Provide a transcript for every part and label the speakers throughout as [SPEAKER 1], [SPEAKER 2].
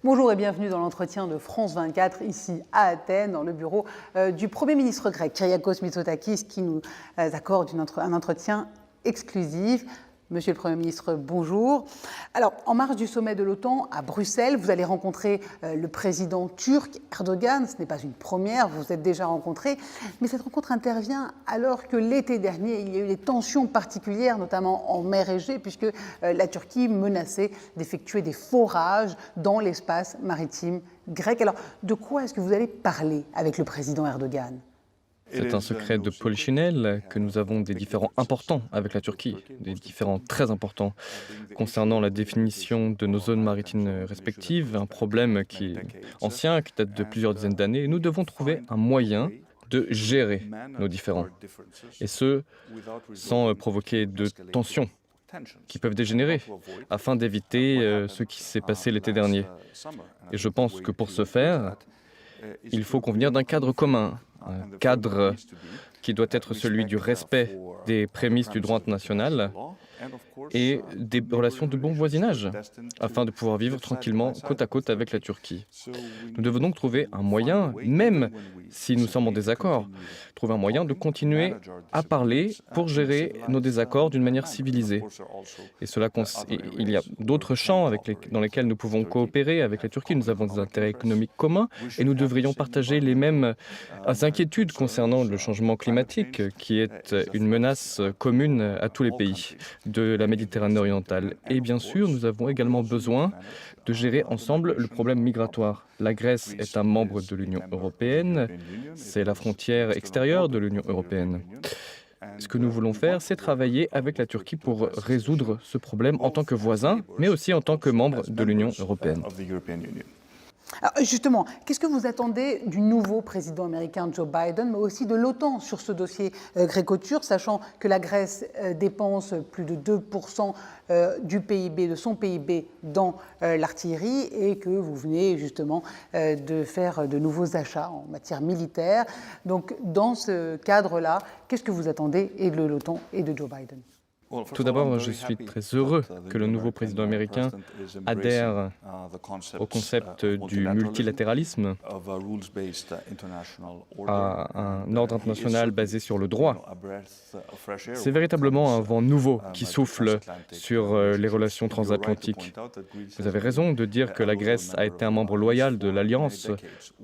[SPEAKER 1] Bonjour et bienvenue dans l'entretien de France 24, ici à Athènes, dans le bureau du Premier ministre grec, Kyriakos Mitsotakis, qui nous accorde un entretien exclusif. Monsieur le Premier ministre, bonjour. Alors, en marge du sommet de l'OTAN à Bruxelles, vous allez rencontrer le président turc Erdogan. Ce n'est pas une première, vous vous êtes déjà rencontrés. Mais cette rencontre intervient alors que l'été dernier, il y a eu des tensions particulières, notamment en mer Égée, puisque la Turquie menaçait d'effectuer des forages dans l'espace maritime grec. Alors, de quoi est-ce que vous allez parler avec le président Erdogan ?
[SPEAKER 2] C'est un secret de polichinelle que nous avons des différends importants avec la Turquie, des différends très importants concernant la définition de nos zones maritimes respectives, un problème qui est ancien, qui date de plusieurs dizaines d'années. Nous devons trouver un moyen de gérer nos différends, et ce, sans provoquer de tensions qui peuvent dégénérer, afin d'éviter ce qui s'est passé l'été dernier. Et je pense que pour ce faire, il faut convenir d'un cadre commun, un cadre qui doit être celui du respect des prémices du droit international et des relations de bon voisinage, afin de pouvoir vivre tranquillement côte à côte avec la Turquie. Nous devons donc trouver un moyen, même si nous sommes en désaccord, trouver un moyen de continuer à parler pour gérer nos désaccords d'une manière civilisée. Et il y a d'autres champs dans lesquels nous pouvons coopérer avec la Turquie. Nous avons des intérêts économiques communs et nous devrions partager les mêmes inquiétudes concernant le changement climatique, qui est une menace commune à tous les pays de la Méditerranée orientale. Et bien sûr, nous avons également besoin de gérer ensemble le problème migratoire. La Grèce est un membre de l'Union européenne, c'est la frontière extérieure de l'Union européenne. Ce que nous voulons faire, c'est travailler avec la Turquie pour résoudre ce problème en tant que voisin, mais aussi en tant que membre de l'Union européenne.
[SPEAKER 1] Alors justement, qu'est-ce que vous attendez du nouveau président américain Joe Biden, mais aussi de l'OTAN sur ce dossier gréco-turc, sachant que la Grèce dépense plus de 2% du PIB, de son PIB dans l'artillerie, et que vous venez justement de faire de nouveaux achats en matière militaire. Donc dans ce cadre-là, qu'est-ce que vous attendez de l'OTAN et de Joe Biden ?
[SPEAKER 2] Tout d'abord, je suis très heureux que le nouveau président américain adhère au concept du multilatéralisme, à un ordre international basé sur le droit. C'est véritablement un vent nouveau qui souffle sur les relations transatlantiques. Vous avez raison de dire que la Grèce a été un membre loyal de l'Alliance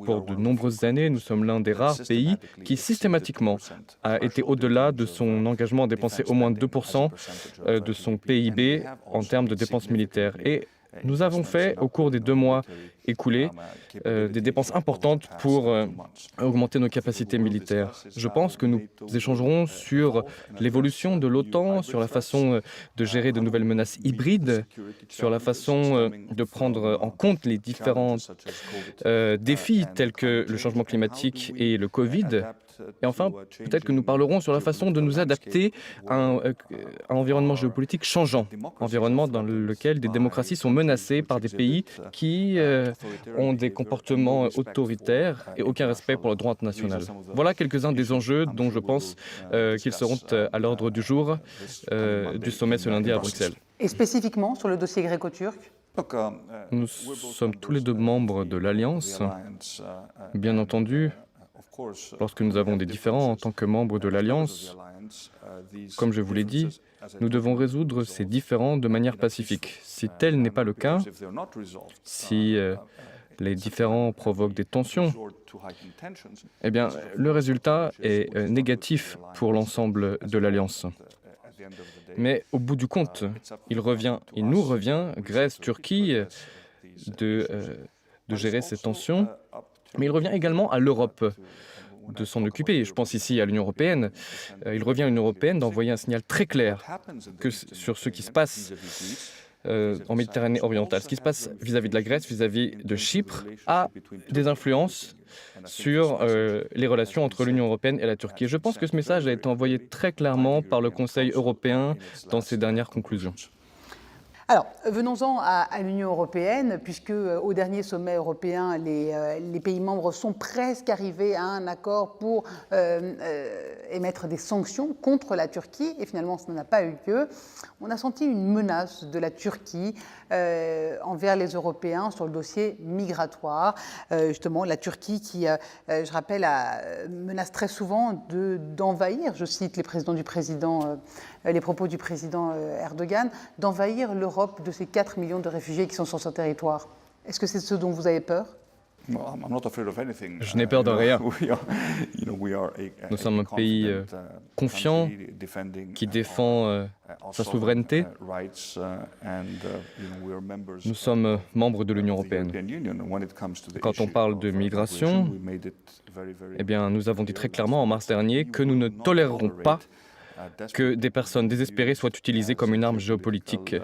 [SPEAKER 2] pour de nombreuses années. Nous sommes l'un des rares pays qui systématiquement a été au-delà de son engagement à dépenser au moins 2% de son PIB en termes de dépenses militaires. Et nous avons fait, au cours des 2 mois écoulés, des dépenses importantes pour augmenter nos capacités militaires. Je pense que nous échangerons sur l'évolution de l'OTAN, sur la façon de gérer de nouvelles menaces hybrides, sur la façon de prendre en compte les différents défis tels que le changement climatique et le Covid. Et enfin, peut-être que nous parlerons sur la façon de nous adapter à un environnement géopolitique changeant, environnement dans lequel des démocraties sont menacées par des pays qui ont des comportements autoritaires et aucun respect pour le droit international. Voilà quelques-uns des enjeux dont je pense qu'ils seront à l'ordre du jour du sommet ce lundi à Bruxelles.
[SPEAKER 1] Et spécifiquement sur le dossier gréco-turc ?
[SPEAKER 2] Nous sommes tous les 2 membres de l'Alliance. Bien entendu, lorsque nous avons des différends en tant que membres de l'Alliance, comme je vous l'ai dit, nous devons résoudre ces différends de manière pacifique. Si tel n'est pas le cas, si les différends provoquent des tensions, eh bien, le résultat est négatif pour l'ensemble de l'Alliance. Mais au bout du compte, il nous revient, Grèce, Turquie, de gérer ces tensions, mais il revient également à l'Europe de s'en occuper. Je pense ici à l'Union européenne. Il revient à l'Union européenne d'envoyer un signal très clair sur ce qui se passe en Méditerranée orientale. Ce qui se passe vis-à-vis de la Grèce, vis-à-vis de Chypre, a des influences sur les relations entre l'Union européenne et la Turquie. Je pense que ce message a été envoyé très clairement par le Conseil européen dans ses dernières conclusions.
[SPEAKER 1] Alors, venons-en à l'Union européenne, puisque au dernier sommet européen, les pays membres sont presque arrivés à un accord pour émettre des sanctions contre la Turquie, et finalement, ça n'a pas eu lieu. On a senti une menace de la Turquie envers les Européens sur le dossier migratoire. Justement, la Turquie qui, je rappelle, menace très souvent d'envahir, je cite les propos du président Erdogan, d'envahir l'Europe de ces 4 millions de réfugiés qui sont sur son territoire. Est-ce que c'est ce dont vous avez peur?
[SPEAKER 2] Je n'ai peur de rien. Nous sommes un pays confiant qui défend sa souveraineté. Nous sommes membres de l'Union européenne. Quand on parle de migration, eh bien, nous avons dit très clairement en mars dernier que nous ne tolérerons pas que des personnes désespérées soient utilisées comme une arme géopolitique.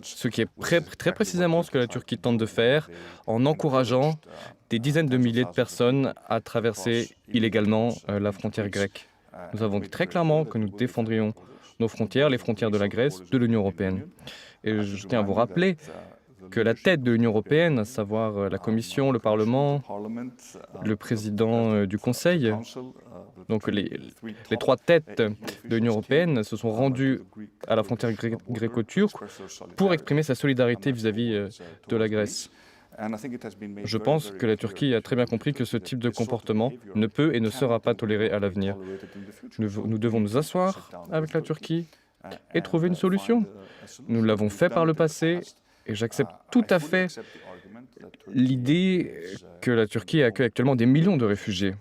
[SPEAKER 2] Ce qui est très précisément ce que la Turquie tente de faire en encourageant des dizaines de milliers de personnes à traverser illégalement la frontière grecque. Nous avons dit très clairement que nous défendrions nos frontières, les frontières de la Grèce, de l'Union européenne. Et je tiens à vous rappeler que la tête de l'Union européenne, à savoir la Commission, le Parlement, le président du Conseil, donc les trois têtes de l'Union européenne se sont rendues à la frontière gréco-turque pour exprimer sa solidarité vis-à-vis de la Grèce. Je pense que la Turquie a très bien compris que ce type de comportement ne peut et ne sera pas toléré à l'avenir. Nous devons nous asseoir avec la Turquie et trouver une solution. Nous l'avons fait par le passé. Et j'accepte tout à fait l'idée que la Turquie accueille actuellement des millions de réfugiés.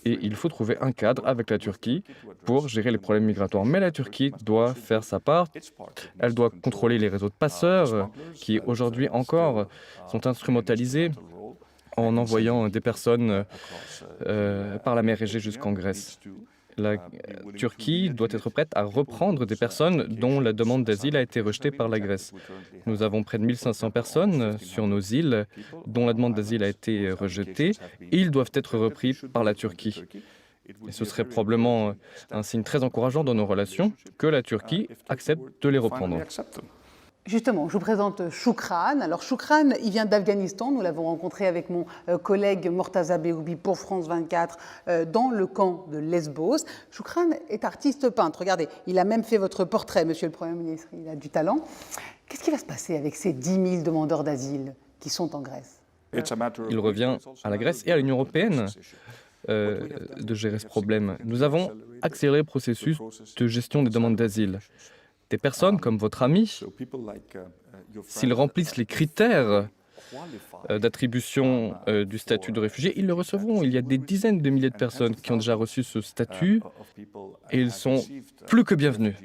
[SPEAKER 2] Et il faut trouver un cadre avec la Turquie pour gérer les problèmes migratoires. Mais la Turquie doit faire sa part. Elle doit contrôler les réseaux de passeurs qui, aujourd'hui encore, sont instrumentalisés en envoyant des personnes par la mer Égée jusqu'en Grèce. La Turquie doit être prête à reprendre des personnes dont la demande d'asile a été rejetée par la Grèce. Nous avons près de 1500 personnes sur nos îles dont la demande d'asile a été rejetée et ils doivent être repris par la Turquie. Et ce serait probablement un signe très encourageant dans nos relations que la Turquie accepte de les reprendre.
[SPEAKER 1] Justement, je vous présente Choukran. Alors Choukran, il vient d'Afghanistan. Nous l'avons rencontré avec mon collègue Mortaza Behoubi pour France 24 dans le camp de Lesbos. Choukran est artiste peintre. Regardez, il a même fait votre portrait, Monsieur le Premier ministre. Il a du talent. Qu'est-ce qui va se passer avec ces 10 000 demandeurs d'asile qui sont en Grèce?
[SPEAKER 2] Il revient à la Grèce et à l'Union européenne de gérer ce problème. Nous avons accéléré le processus de gestion des demandes d'asile. Des personnes comme votre ami, s'ils remplissent les critères d'attribution du statut de réfugié, ils le recevront. Il y a des dizaines de milliers de personnes qui ont déjà reçu ce statut et ils sont plus que bienvenus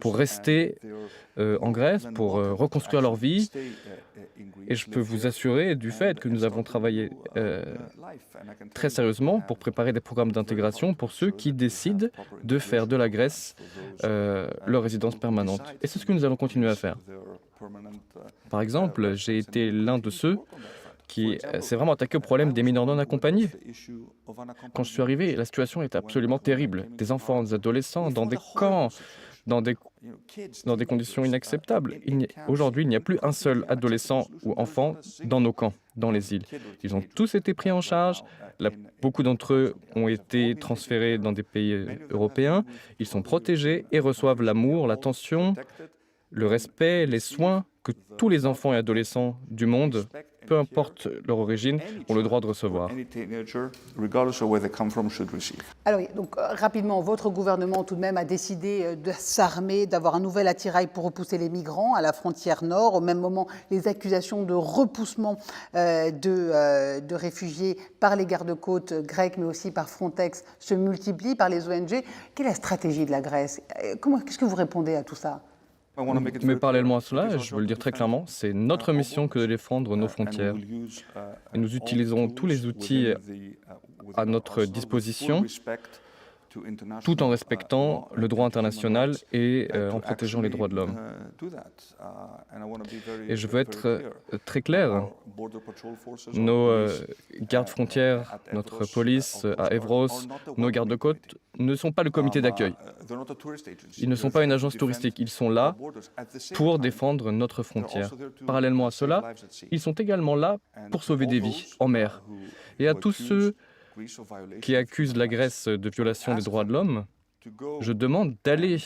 [SPEAKER 2] pour rester en Grèce, pour reconstruire leur vie. Et je peux vous assurer du fait que nous avons travaillé très sérieusement pour préparer des programmes d'intégration pour ceux qui décident de faire de la Grèce leur résidence permanente. Et c'est ce que nous allons continuer à faire. Par exemple, j'ai été l'un de ceux qui s'est vraiment attaqué au problème des mineurs non accompagnés. Quand je suis arrivé, la situation était absolument terrible. Des enfants, des adolescents dans des camps, dans des conditions inacceptables. Aujourd'hui, il n'y a plus un seul adolescent ou enfant dans nos camps, dans les îles. Ils ont tous été pris en charge. Beaucoup d'entre eux ont été transférés dans des pays européens. Ils sont protégés et reçoivent l'amour, l'attention, le respect, les soins que tous les enfants et adolescents du monde, peu importe leur origine, ont le droit de recevoir.
[SPEAKER 1] Alors, donc, rapidement, votre gouvernement tout de même a décidé de s'armer, d'avoir un nouvel attirail pour repousser les migrants à la frontière nord. Au même moment, les accusations de repoussement de réfugiés par les gardes-côtes grecs, mais aussi par Frontex, se multiplient par les ONG. Quelle est la stratégie de la Grèce? Qu'est-ce que vous répondez à tout ça?
[SPEAKER 2] Mais parallèlement à cela, je veux le dire très clairement, c'est notre mission que de défendre nos frontières. Et nous utiliserons tous les outils à notre disposition, tout en respectant le droit international et en protégeant les droits de l'homme. Et je veux être très clair, Nos gardes frontières, notre police à Evros, nos gardes-côtes ne sont pas le comité d'accueil. Ils ne sont pas une agence touristique. Ils sont là pour défendre notre frontière. Parallèlement à cela, ils sont également là pour sauver des vies en mer. Et à tous ceux qui accusent la Grèce de violation des droits de l'homme, je demande d'aller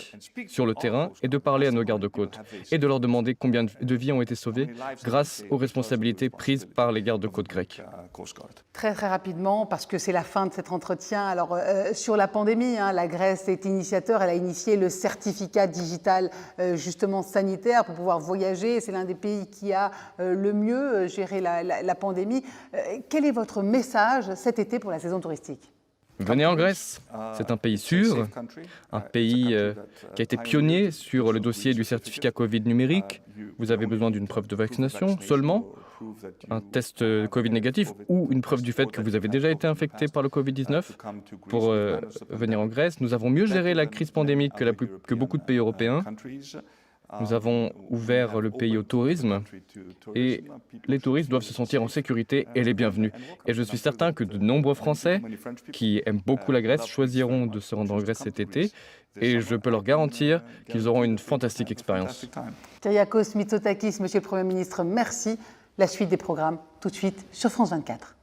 [SPEAKER 2] sur le terrain et de parler à nos gardes-côtes et de leur demander combien de vies ont été sauvées grâce aux responsabilités prises par les gardes-côtes grecs.
[SPEAKER 1] Très très rapidement, parce que c'est la fin de cet entretien. Alors sur la pandémie, la Grèce est initiateur, elle a initié le certificat digital justement sanitaire pour pouvoir voyager. C'est l'un des pays qui a le mieux géré la pandémie. Quel est votre message cet été pour la saison touristique ?
[SPEAKER 2] Venez en Grèce, c'est un pays sûr, un pays qui a été pionnier sur le dossier du certificat Covid numérique. Vous avez besoin d'une preuve de vaccination seulement, un test Covid négatif ou une preuve du fait que vous avez déjà été infecté par le Covid-19 pour venir en Grèce. Nous avons mieux géré la crise pandémique que beaucoup de pays européens. Nous avons ouvert le pays au tourisme et les touristes doivent se sentir en sécurité et les bienvenus. Et je suis certain que de nombreux Français qui aiment beaucoup la Grèce choisiront de se rendre en Grèce cet été et je peux leur garantir qu'ils auront une fantastique expérience.
[SPEAKER 1] Kyriakos Mitsotakis, Monsieur le Premier ministre, merci. La suite des programmes tout de suite sur France 24.